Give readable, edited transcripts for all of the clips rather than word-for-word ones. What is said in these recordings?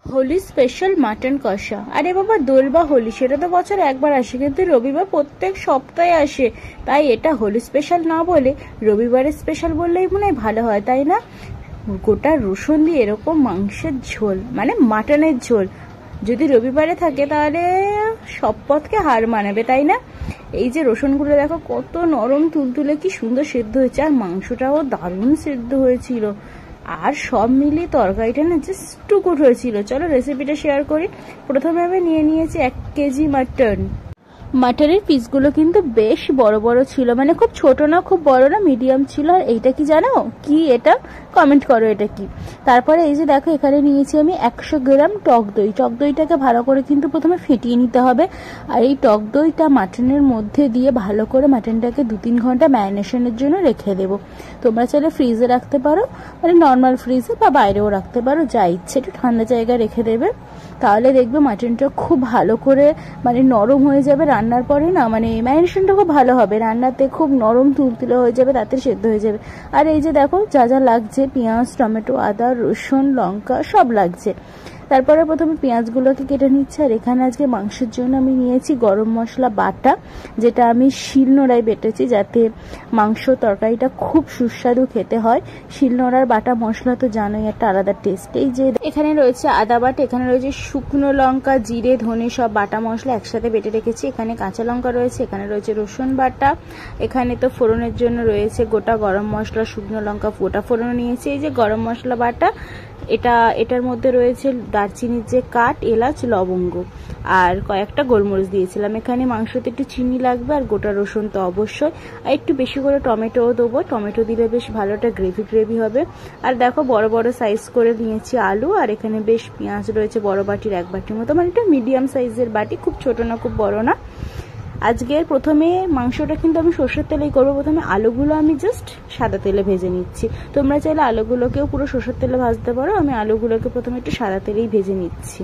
Holi special mutton কষা। আরে বাবা, দোল বা হোলি সেটা তো বছরে একবার আসে, কিন্তু রবিবার প্রত্যেক সপ্তাহে আসে, তাই এটা হোলি স্পেশাল না বলে রবিবারের স্পেশাল বললেই মনে হয় ভালো হয়, তাই না? গোটা রসুন দিয়ে এরকম মাংসের ঝোল, মানে মাটনের ঝোল যদি রবিবারে থাকে তাহলে সব পথকে হার মানাবে, তাই না? এই যে রসুনগুলো দেখো কত নরম তুলতুলে, কি সুন্দর সেদ্ধ হয়েছে, আর মাংসটাও দারুণ সেদ্ধ হয়েছিল, আর সব মিলিয়ে তরকারিটা না জাস্ট টু গুড হয়েছিল। চলো রেসিপিটা শেয়ার করি। প্রথমে আমি নিয়ে নিয়েছি 1 কেজি মাটন। মাটনের পিসগুলো কিন্তু বেশ বড় বড় ছিল, মানে খুব ছোট না খুব বড় না, মিডিয়াম ছিল। আর এইটা কি জানো কি, এটা কমেন্ট করো এটা কি। তারপরে এই যে দেখো, এখানে নিয়েছি আমি 100 গ্রাম টক দই। টক দইটাকে ভালো করে কিন্তু প্রথমে ফেটিয়ে নিতে হবে, আর এই টক দইটা মাটনের মধ্যে দিয়ে ভালো করে মাটনটাকে 2-3 ঘন্টা ম্যারিনেশনের জন্য রেখে দেবো। তোমরা চাইলে ফ্রিজে রাখতে পারো, মানে নর্মাল ফ্রিজে, বা বাইরেও রাখতে পারো, যা ইচ্ছে, একটু ঠান্ডা জায়গায় রেখে দেবে। তাহলে দেখবে মাটনটা খুব ভালো করে মানে নরম হয়ে যাবে রান্নার পরে, না মানে ম্যারিনেশনটা খুব ভালো হবে, রান্নাতে খুব নরম তুলতুলে হয়ে যাবে, তাতে সেদ্ধ হয়ে যাবে। আর এই যে দেখো যা যা লাগছে, পেঁয়াজ, টমেটো, আদা, রসুন, লঙ্কা সব লাগছে। তারপরে প্রথমে পেঁয়াজগুলোকে কেটে নিচ্ছে। আর এখানে আজকে মাংসের জন্য আমি নিয়েছি গরম মশলা বাটা, যেটা আমি শিলনোড়ায় বেটেছি, যাতে মাংস তরকারিটা খুব সুস্বাদু খেতে হয়। শিলনোড়ার বাটা মশলা তো জানোই, একটা আলাদা টেস্ট। এই যে এখানে রয়েছে আদা বাটা, এখানে রয়েছে শুকনো লঙ্কা, জিরে, ধনে সব বাটা মশলা একসাথে বেটে রেখেছি। এখানে কাঁচা লঙ্কা রয়েছে, এখানে রয়েছে রসুন বাটা, এখানে তো ফোড়নের জন্য রয়েছে গোটা গরম মশলা, শুকনো লঙ্কা, গোটা ফোড়ন নিয়েছি। এই যে গরম মশলা বাটা, এটার মধ্যে রয়েছে দারচিনির যে কাঠ, এলাচ, লবঙ্গ, আর কয়েকটা গোলমরিচ দিয়েছিলাম। এখানে মাংসতে একটু চিনি লাগবে, আর গোটা রসুন তো অবশ্যই, আর একটু বেশি করে টমেটোও দেবো। টমেটো দিলে বেশ ভালো একটা গ্রেভি হবে। আর দেখো বড় বড় সাইজ করে নিয়েছি আলু, আর এখানে বেশ পেঁয়াজ রয়েছে বড় বাটির 1 বাটির মতো, মানে একটা মিডিয়াম সাইজের বাটি, খুব ছোট না খুব বড় না। আজকের প্রথমে মাংসটা কিন্তু আমি সর্ষের তেলেই করবো। প্রথমে আলুগুলো আমি জাস্ট সাদা তেলে ভেজে নিচ্ছি। তোমরা চাইলে আলুগুলোকেও পুরো সর্ষের তেলে ভাজতে পারো, আমি আলুগুলোকে প্রথমে একটু সাদা তেলেই ভেজে নিচ্ছি।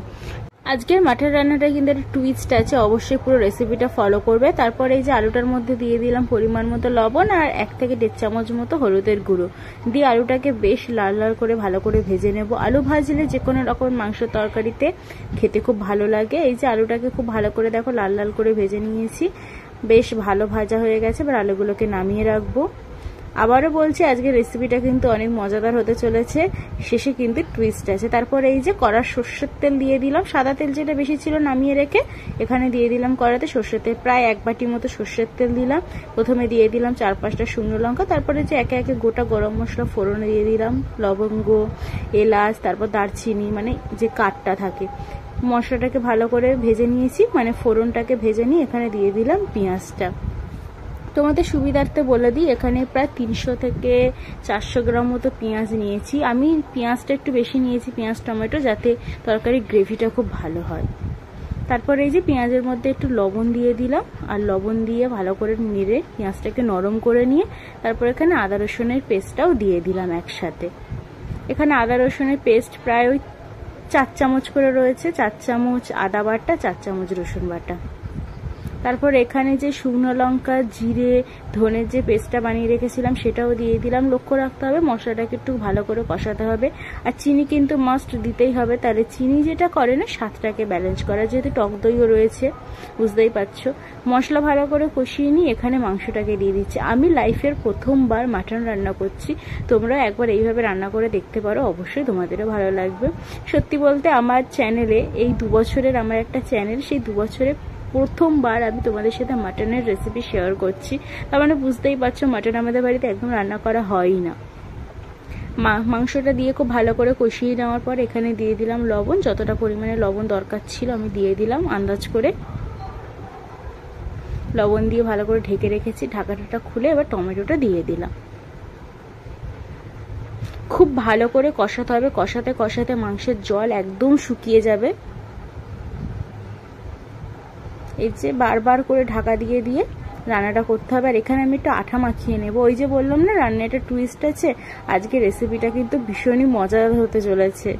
আজকের মাটন রান্নাটা কিন্তু একটা টুইস্ট আছে, অবশ্যই পুরো রেসিপিটা ফলো করবে। তারপরে এই যে আলুটার মধ্যে দিয়ে দিলাম পরিমাণ মতো লবণ, আর 1 থেকে 1.5 চামচ মতো হলুদের গুঁড়ো দিয়ে আলুটাকে বেশ লাল লাল করে ভালো করে ভেজে নেব। আলু ভাজলে যে কোনো রকম মাংস তরকারিতে খেতে খুব ভালো লাগে। এই যে আলুটাকে খুব ভালো করে দেখো লাল লাল করে ভেজে নিয়েছি, বেশ ভালো ভাজা হয়ে গেছে। এবার আলুগুলোকে নামিয়ে রাখবো। আবারও বলছি, আজকের রেসিপিটা কিন্তু অনেক মজাদার হতে চলেছে, শেষে কিন্তু টুইস্ট আছে। তারপরে এই যে কড়ার সর্ষের তেল দিয়ে দিলাম, সাদা তেল যেটা বেশি ছিল নামিয়ে রেখে এখানে দিয়ে দিলাম কড়াতে সর্ষের তেল, প্রায় 1 বাটি মতো সর্ষের তেল দিলাম। প্রথমে দিয়ে দিলাম 4-5টা শুকনো লঙ্কা, তারপরে যে একে একে গোটা গরম মশলা ফোড়নে দিয়ে দিলাম, লবঙ্গ, এলাচ, তারপর দারচিনি, মানে যে কাঠটা থাকে। মশলাটাকে ভালো করে ভেজে নিয়েছি, মানে ফোড়নটাকে ভেজে নিয়ে এখানে দিয়ে দিলাম পেঁয়াজটা। তোমাদের সুবিধার্থে বলে দিই, এখানে প্রায় 300 থেকে 400 গ্রাম মতো পেঁয়াজ নিয়েছি। আমি পেঁয়াজটা একটু বেশি নিয়েছি, পেঁয়াজ টমেটো, যাতে তরকারির গ্রেভিটা খুব ভালো হয়। তারপরে এই যে পেঁয়াজের মধ্যে একটু লবণ দিয়ে দিলাম, আর লবণ দিয়ে ভালো করে নেড়ে পেঁয়াজটাকে নরম করে নিয়ে তারপর এখানে আদা রসুনের পেস্টটাও দিয়ে দিলাম একসাথে। এখানে আদা রসুনের পেস্ট প্রায় ওই 4 চামচ করে রয়েছে, 4 চামচ আদা বাটা, 4 চামচ রসুন বাটা। তারপর এখানে যে শুকনো লঙ্কা, জিরে, ধনের যে পেস্টটা বানিয়ে রেখেছিলাম সেটাও দিয়ে দিলাম। লক্ষ্য রাখতে হবে মশলাটাকে একটু ভালো করে কষাতে হবে, আর চিনি কিন্তু মাস্ট দিতেই হবে, তাহলে চিনি যেটা করে না স্বাদটাকে ব্যালেন্স করা, যেহেতু টক দইও রয়েছে বুঝতেই পারছো। মশলা ভালো করে কষিয়ে নিয়ে এখানে মাংসটাকে দিয়ে দিচ্ছি। আমি লাইফের প্রথমবার মাটন রান্না করছি, তোমরা একবার এইভাবে রান্না করে দেখতে পারো, অবশ্যই তোমাদেরও ভালো লাগবে। সত্যি বলতে আমার চ্যানেলে এই 2 বছরের আমার একটা চ্যানেল, সেই 2 বছরে প্রথমবার আমি তোমাদের সাথে মাটনের রেসিপি শেয়ার করছি। তার মানে বুঝতেই পারছো মাটন আমাদের বাড়িতে একদম রান্না করা হয়ই না। মাংসটা দিয়ে খুব ভালো করে কষিয়ে নেওয়ার পর এখানে দিয়ে দিলাম লবণ, যতটা পরিমাণে লবণ দরকার ছিল আমি দিয়ে দিলাম আন্দাজ করে। লবণ দিয়ে ভালো করে ঢেকে রেখেছি, ঢাকাটা খুলে এবার টমেটোটা দিয়ে দিলাম। খুব ভালো করে কষাতে হবে, কষাতে কষাতে মাংসের জল একদম শুকিয়ে যাবে। এই যে বারবার করে ঢাকা দিয়ে দিয়ে রান্নাটা করতে হবে। আর এখানে আমি একটু আঠা মাখিয়ে নেব। ওই যে বললাম না রান্নাটা টুইস্ট আছে, আজকে রেসিপিটা কিন্তু ভীষণই মজাদার হতে চলেছে।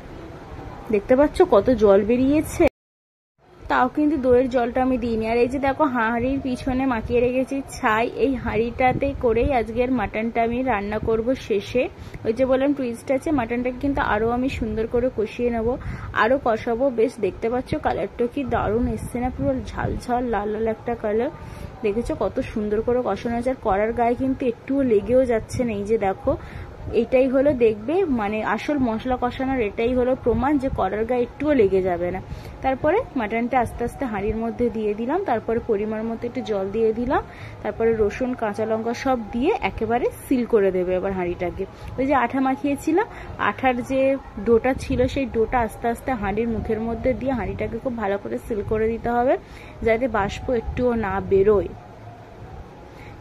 দেখতে পাচ্ছ কত জল বেরিয়েছে। তাও কিন্তু দইয়ের জলটা আমি দিইনি। আর এই যে দেখো হাঁড়ির পিছনে মাখিয়ে রেখেছি ছাই, এই হাঁড়িটাতে করেই আজকের মাটনটা আমি রান্না করব শেষে। ওই যে বললাম টুইস্ট আছে, মাটনটাকে কিন্তু আরও আমি সুন্দর করে কষিয়ে নেবো, আরও কষাবো। বেশ দেখতে পাচ্ছ কালারটা কি দারুণ এসছে না, পুরো ঝাল ঝাল লাল লাল একটা কালার। দেখেছো কত সুন্দর করে কষানো হয়েছে, আর কড়ার গায়ে কিন্তু একটুও লেগেও যাচ্ছে না। এই যে দেখো এটাই হলো দেখবে মানে আসল মশলা কষানোর এটাই হলো প্রমাণ যে কড়ার গায়ে একটুও লেগে যাবে না। তারপরে মাটনটা আস্তে আস্তে হাঁড়ির মধ্যে দিয়ে দিলাম, তারপরে পরিমাণ মতো একটু জল দিয়ে দিলাম, তারপরে রসুন কাঁচা লঙ্কা সব দিয়ে একেবারে সিল করে দেবে এবার হাঁড়িটাকে। ওই যে আঠা মাখিয়েছিলাম, আঠার যে ডোটা ছিল সেই ডোটা আস্তে আস্তে হাঁড়ির মুখের মধ্যে দিয়ে হাঁড়িটাকে খুব ভালো করে সিল করে দিতে হবে, যাতে বাষ্প একটুও না বেরোয়।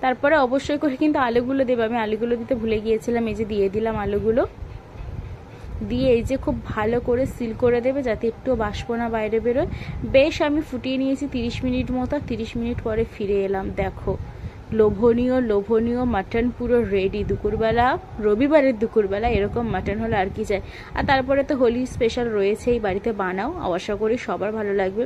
তারপরে অবশ্যই করে কিন্তু আলুগুলো দেবে, আমি আলুগুলো দিতে ভুলে গিয়েছিলাম। এই যে দিয়ে দিলাম আলুগুলো, দিয়ে এই যে খুব ভালো করে সিল করে দেবে যাতে একটু বাষ্প না বাইরে বেরোয়। বেশ আমি ফুটিয়ে নিয়েছি 30 মিনিট মতো। 30 মিনিট পরে ফিরে এলাম, দেখো লোভনীয় লোভনীয় মাটন পুরো রেডি। দুপুরবেলা, রবিবারের দুপুরবেলা এরকম মাটন হলে আর কি চাই। আর তারপরে তো হোলি স্পেশাল রয়েছেই, বাড়িতে বানাও, আশা করি সবার ভালো লাগবে।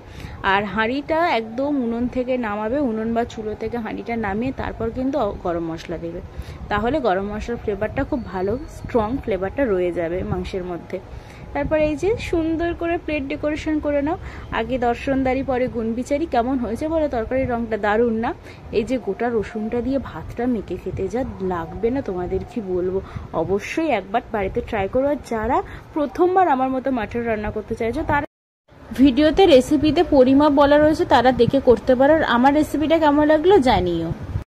আর হাঁড়িটা একদম উনুন থেকে নামাবে, উনুন বা চুলো থেকে হাঁড়িটা নামিয়ে তারপর কিন্তু গরম মশলা দেবে, তাহলে গরম মশলার ফ্লেভারটা খুব ভালো স্ট্রং ফ্লেভারটা রয়ে যাবে মাংসের মধ্যে। তারপরে এই যে সুন্দর করে প্লেট ডেকোরেশন করে নাও, আগে দর্শনদারি পরে গুণবিচারি। কেমন হয়েছে বলো তরকারির রংটা? দারুণ না? এই যে গোটা রসুনটা দিয়ে ভাতটা মেখে খেতে যা লাগবে না তোমাদের কি বলবো। অবশ্যই একবার বাড়িতে ট্রাই করো। আর যারা প্রথমবার আমার মতো মাটন রান্না করতে চাইছো তারা ভিডিওতে রেসিপিতে পরিমাপ বলা রয়েছে, তারা দেখে করতে পারো। আর আমার রেসিপিটা কেমন লাগলো জানিও।